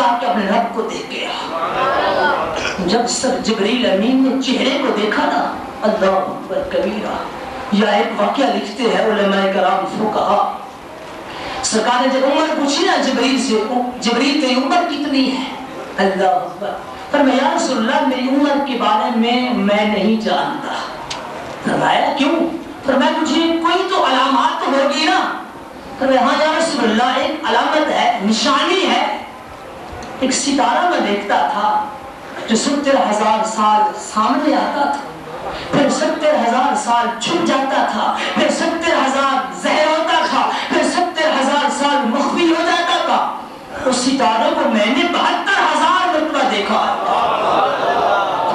جا کے اپنے رب کو دیکھ گیا۔ جب سر جبریل امین نے چہرے کو دیکھا نا، اللہ اکبر کبیرہ، یا ایک واقعہ لکھتے ہیں علماء کرام فقہا، سرکار نے جب عمر پوچھی نا جبریل سے، جبریل تیری عمر کتنی ہے؟ اللہ اکبر، فرمایا یا رسول اللہ میری عمر کے بارے میں نہیں جانتا۔ فرمایا کیوں؟ فرمایا مجھے کوئی تو علامات تو ہوگی نا۔ فرمایا ہاں یا رسول اللہ ایک علامت ہے، نشانی ہے، ایک ستارہ میں دیکھتا تھا جو 70,000 سال سامنے آتا تھا، پھر 70,000 سال چھپ جاتا تھا، پھر 70,000 ظاہر ہوتا تھا، پھر 70,000 سال مخفی ہو جاتا تھا۔ اس ستاروں کو میں نے 72,000 مرتبہ دیکھا۔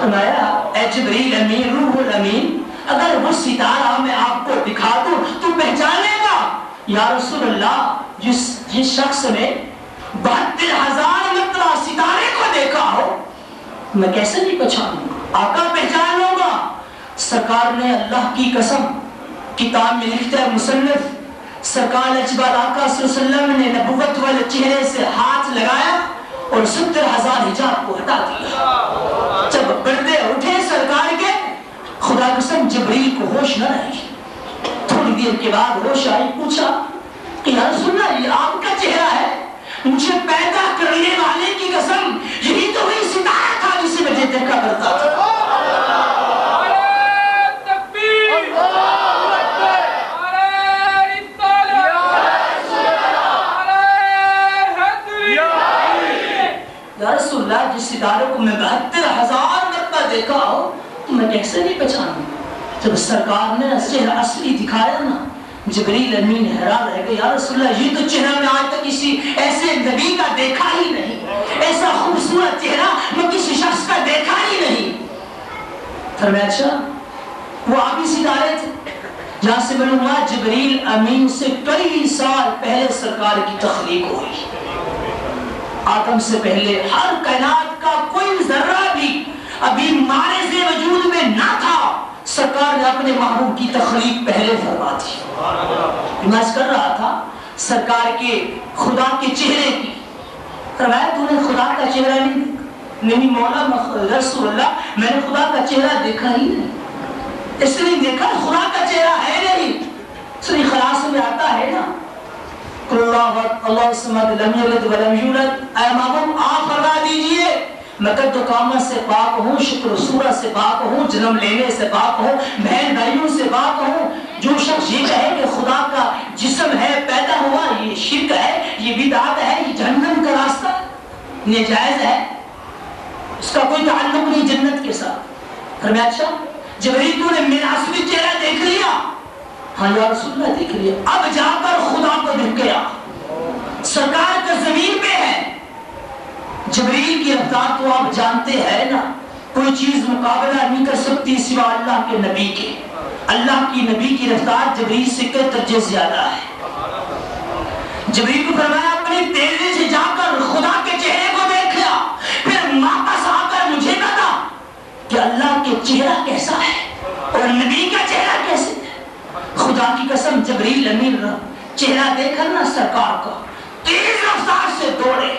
فرمایا اے جبریل امین روح الامین، اگر وہ ستارہ میں آپ کو دکھا دوں تو پہچانے گا؟ یا رسول اللہ جس شخص نے 72,000 مرتبہ ستارے کو دیکھا ہو میں کیسے نہیں پہچانوں گا؟ آقا پہچان لوں گا۔ سرکار نے اللہ کی قسم، کتاب میں لکھتا ہے مصنف، سرکار اجبال آقا صلی اللہ علیہ وسلم نے نبوت والے چہرے سے ہاتھ لگایا اور 70,000 حجاب کو ہٹا دیا۔ جب پردے اٹھے سرکار کے، خدا قسم جبریل کو ہوش نہ رہی، تھوڑی دیر کے بعد ہوش آئی، پوچھا کہ یا رسول اللہ یہ آپ کا چہرہ ہے؟ مجھے پیدا کرنے والے کی قسم یہی تو وہی ستارہ تھا جسے میں دیکھا کرتا تھا۔ یا رسول اللہ جس ستارے کو میں 72,000 مرتبہ دیکھا ہو تو میں کیسے نہیں پہچانوں؟ جب سرکار نے چہرہ اصلی دکھایا نا، جبریل امین حیران رہ گئے، یا رسول اللہ یہ تو چہرہ میں آج تک کسی ایسے نبی کا دیکھا ہی نہیں، ایسا خوبصورت چہرہ میں کسی شخص کا دیکھا ہی نہیں۔ فرمایا اچھا وہ آپ ہی ستارے تھے؟ جہاں سے معلوم ہوا جبریل امین سے کئی سال پہلے سرکار کی تخلیق ہوئی۔ آدم سے پہلے ہر کائنات کا کوئی ذرہ بھی ابھی معرض وجود میں نہ تھا، سرکار نے اپنے محبوب کی تخلیق پہلے فرما دی۔ میں کر رہا تھا سرکار کے خدا کے چہرے کی، فرمایا تو نے خدا کا چہرہ نہیں مولا رسول اللہ میں نے خدا کا چہرہ دیکھا ہی نہیں۔ اس لیے دیکھا خدا کا چہرہ ہے نہیں، اس لیے خلاص میں آتا ہے نا اللہ الصمد لم یلد ولم یولد، اے محبوب آپ فرما دیجئے میں قد و قامت سے پاک ہوں، شکر و صورت سے پاک ہوں، جنم لینے سے پاک ہوں، بہن بھائیوں سے پاک ہوں۔ جو شخص یہ کہے کہ خدا کا جسم ہے پیدا ہوا، یہ شرک ہے، یہ بدعت ہے، یہ جہنم کا راستہ یہ جائز ہے، اس کا کوئی تعلق نہیں جنت کے ساتھ۔ فرمایا اچھا جبریل تو نے میرا اصلی چہرہ دیکھ لیا؟ ہاں یا رسول اللہ دیکھ لیا۔ اب جا کر خدا کو دیکھ گیا، سرکار کا زمین پہ ہے۔ جبریل کی رفتار تو آپ جانتے ہیں نا، کوئی چیز مقابلہ نہیں کر سکتی سوا اللہ کے نبی کے۔ اللہ کی نبی کی رفتار جبریل سے کئی درجے زیادہ ہے۔ جبریل کو فرمایا اپنی تیزی سے جا کر خدا کے چہرے کو دیکھ لیا، پھر واپس آ کر مجھے بتا کہ اللہ کے چہرہ کیسا ہے اور نبی کا چہرہ کیسے ہے۔ خدا کی قسم جبریل امین چہرہ دیکھا نا سرکار کا، تیز رفتار سے دوڑے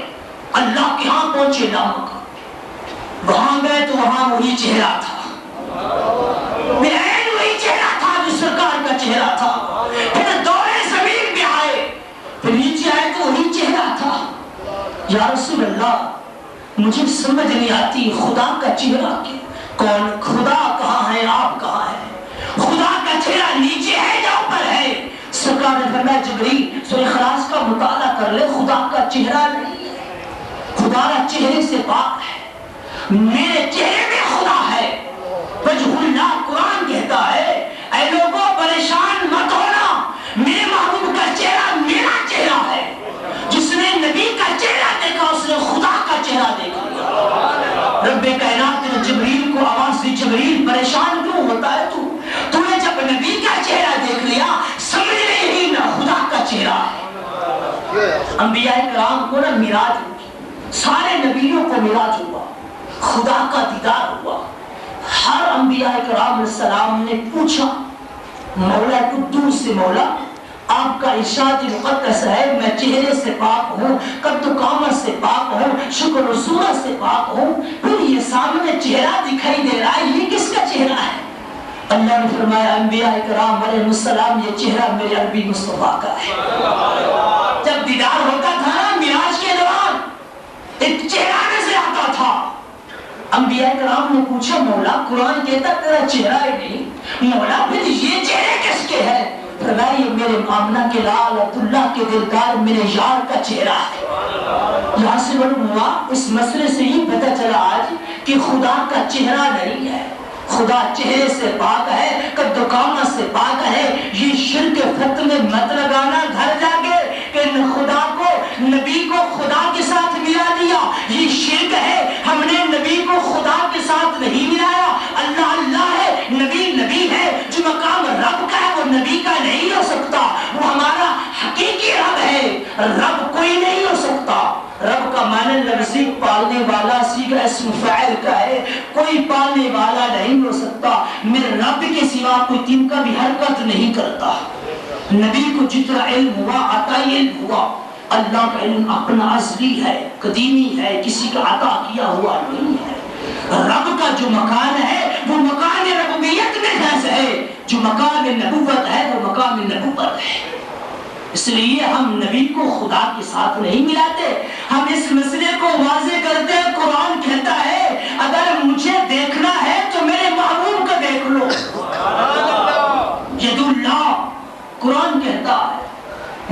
اللہ کے ہاں پہنچے نامہ کا، وہاں گئے تو وہاں وہی چہرہ تھا، بعین وہی چہرہ تھا جو سرکار کا چہرہ تھا۔ پھر دوڑے زمین پہ آئے، پھر نیچے آئے تو وہی چہرہ تھا۔ یا رسول اللہ مجھے سمجھ نہیں آتی خدا کا چہرہ کون، خدا کہاں ہے آپ کہاں ہے؟ خدا کا چہرہ نیچے ہے یا اوپر ہے؟ سرکار نے فرمایا جبریل سورہ اخلاص کا مطالعہ کر لے، خدا کا چہرہ نہیں ہے، خدا چہرے سے پاک ہے، میرے چہرے میں خدا ہے۔ وجہ اللہ قرآن کہتا ہے اے لوگوں پریشان مت ہونا، میرے محبوب کا چہرہ میرا چہرہ ہے۔ جس نے نبی کا چہرہ دیکھا اس نے خدا کا چہرہ دیکھ لیا۔ رب کائنات نے جبریل کو آواز دی، جبریل پریشان کیوں ہوتا ہے تو نے جب نبی کا چہرہ دیکھ لیا سمجھ نہیں نہ خدا کا چہرہ ہے۔ انبیاء کرام کو نا معراج ہوئی، سارے نبیوں کو معراج ہوا، خدا کا دیدار ہوا۔ ہر انبیاء کرام علیہ السلام نے پوچھا مولا قدوس سے، مولا آپ کا ارشاد مقدس ہے میں چہرے سے پاک ہوں، قد و قامت سے پاک ہوں، शुक्र और सूरत से पाक हूँ, फिर ये सामने चेहरा दिखाई दे रहा है, ये किसका चेहरा है? अल्लाह ने फरमाया अंबिया इकराम अलैहिस्सलाम, ये चेहरा मेरे अरबी मुस्तफा का है। जब दीदार होता था ना मिराज के दौरान, एक चेहरा नजर आता था। अंबिया इकराम ने पूछा मौला, कुरान कहता तेरा चेहरा ही नहीं, मौला फिर ये चेहरे किसके हैं? फरमाया ये मेरे आमना के लाल अब्दुल्लाह के दिलदार मेरे यार का चेहरा है। यहाँ से मालूम हुआ, इस मसले से ही पता चला आज कि खुदा का चेहरा नहीं है, खुदा चेहरे से पाक है, कद्दुकामा से पाक है। ये शिर्क फत में मत लगाना घर जाके कि खुदा को नबी को खुदा के साथ मिला दिया, ये शिर्क है। हमने नबी को खुदा के साथ नहीं मिलाया। अल्लाह अल्लाह है, नबी नबी है। जो मकाम रब का है वो नबी का नहीं हो सकता, वो हमारा हकीकी रब है, रब कोई नहीं हो सकता। रब का माने लफ्ज़ी पालने वाला, सीगा इस्म फ़ाइल का है, कोई पालने वाला नहीं हो सकता। मेरे रब के सिवा कोई तिनका भी हरकत नहीं करता। नबी को जितना इल्म हुआ, अता इल्म हुआ, अल्लाह का इल्म अपना असली है, कदीमी है, किसी का अता किया हुआ नहीं है। रब का जो मकान है वो मकान रब्बियत में फैज़ है, जो मकान नबुव्वत है वो मकान नबुव्वत है। इसलिए हम नबी को खुदा के साथ नहीं मिलाते। हम इस मसले को वाज़े करते हैं। कुरान कहता है अगर मुझे देखना है तो मेरे महबूब को देख लो। यदुल्लाह, कुरान कहता है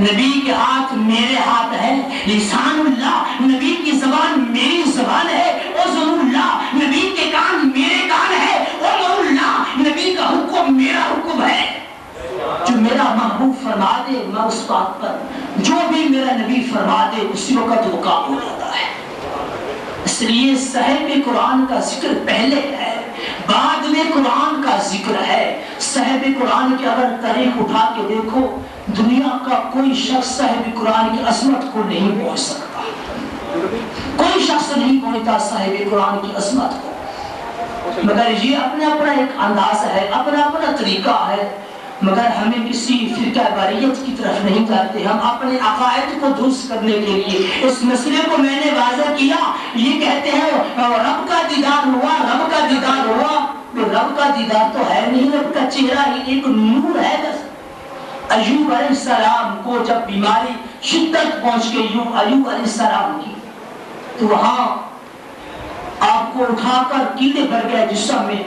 नबी के हाथ मेरे हाथ है। लिसानुल्लाह, नबी की जबान मेरी जबान है। उज़ुल्लाह, नबी के कान मेरे कान है। उमरुल्लाह, नबी का हुक्म मेरा हुक्म है। जो मेरा महबूब फरमा दे मैं उस बात पर, जो भी मेरा नबी फरमा दे उसी वक्त वो काम हो जाता है। इसलिए साहिब कुरान का जिक्र पहले है, बाद में कुरान का जिक्र है। साहिब कुरान की अगर तारीख उठा के देखो, दुनिया का कोई शख्स साहिब कुरान की अजमत को नहीं पहुंच सकता। कोई शख्स नहीं पहुंचता साहिब कुरान की अजमत को। मगर ये अपना अपना एक अंदाज है, अपना अपना तरीका है। मगर हमें किसी फिरका वारियत की तरफ नहीं जाते। हम अपने अकायद को दुरुस्त करने के लिए इस मसले को मैंने वाज़ा किया। ये कहते हैं रब का दीदार हुआ, रब का दीदार हुआ। तो रब का दीदार तो है नहीं, रब का चेहरा ही एक नूर है बस। अय्यूब अलैहिस्सलाम को जब बीमारी शिद्दत पहुंच गई अय्यूब अलैहिस्सलाम की, तो वहां आपको उठाकर कीले भर गया जिस्म में,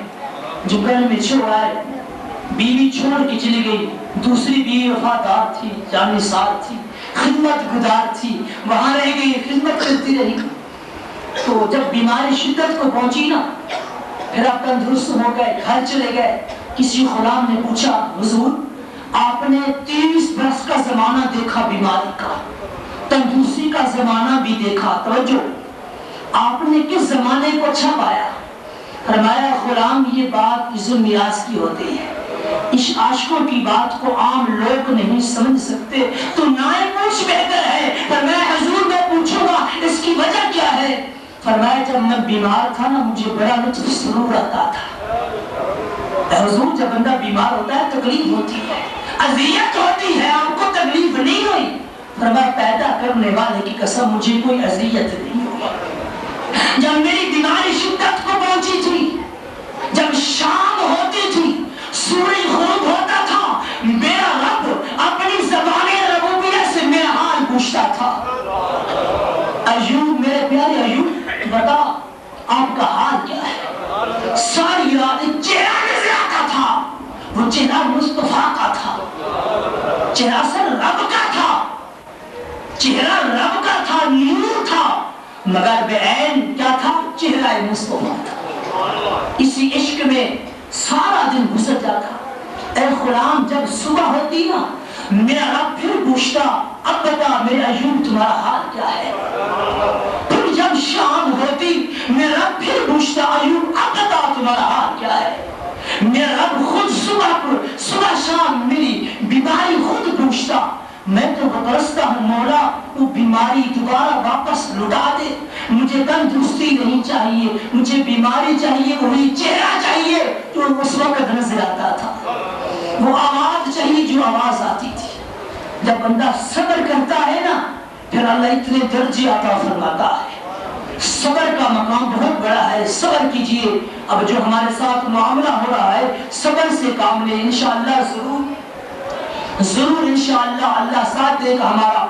जुगल में छोड़ा, बीवी छोड़ के चली गई। दूसरी बीवी वफादार थी, जानिसार थी, खिदमत गुजार थी, वहां रह गई, खिदमत करती रही। तो जब बीमारी शिद्दत को पहुंची ना, फिर आप तंदुरुस्त हो गए, घर चले गए। किसी गुलाम ने पूछा हुजूर आपने 30 बरस का जमाना देखा बीमारी का, तंदुरुस्ती का जमाना भी देखा, तवज्जो, आपने किस जमाने को अच्छा पाया? फरमाया गुलाम ये बात इज़्ज़ो मिराज की होती है, इस आशिकों की बात को आम लोग नहीं समझ सकते, तो नाए पूछ बेहतर है। फरमाया हुजूर मैं पूछूंगा इसकी वजह क्या है? फरमाया जब मैं बीमार था ना मुझे बड़ा लुत्फ सुरूर आता था। हुजूर जब बंदा बीमार होता है तकलीफ होती है, अज़ियत होती है, आपको तकलीफ नहीं हुई? फरमाया पैदा करने वाले की कसम मुझे कोई अज़ियत नहीं हुई। जब मेरी बीमारी शिद्दत को पहुंची थी, जब शाम होती थी, सूरज ग़ुरूब होता था, मेरा रब अपनी ज़बाने रबूबियत से मेरा हाल पूछता था। अय्यूब मेरे प्यारे अय्यूब बता आपका हाल क्या है? सारी रात चेहरा नजर आता था, वो चेहरा मुस्तफा का था, चेहरा सर रब का था, चेहरा रब का था, नूर था, मगर बेऐन क्या था? चेहरा मुस्तफा था। इसी इश्क में सारा दिन गुजर जाता। ऐ गुलाम जब सुबह होती ना मेरा रब फिर पूछता अब बता मेरे अय्यूब तुम्हारा हाल क्या है? फिर जब शाम होती मेरा रब फिर पूछता अय्यूब अब बता तुम्हारा हाल क्या है? मेरा रब खुद सुबह शाम मेरी बीमारी खुद पूछता। मैं तो बरसता हूँ मौला वो बीमारी दोबारा वापस लुटा दे, मुझे तंदुरुस्ती नहीं चाहिए, मुझे बीमारी चाहिए, वही चेहरा चाहिए जो उस वक्त नजर आता था, वो आवाज चाहिए जो आवाज आती थी। जब बंदा सब्र करता है ना फिर अल्लाह इतने दर्जे अता फरमाता है। صبر کا مقام بہت بڑا ہے، صبر کیجئے۔ اب جو ہمارے ساتھ معاملہ ہو رہا ہے صبر سے کام لیں، انشاءاللہ ضرور انشاءاللہ اللہ ساتھ دے گا ہمارا۔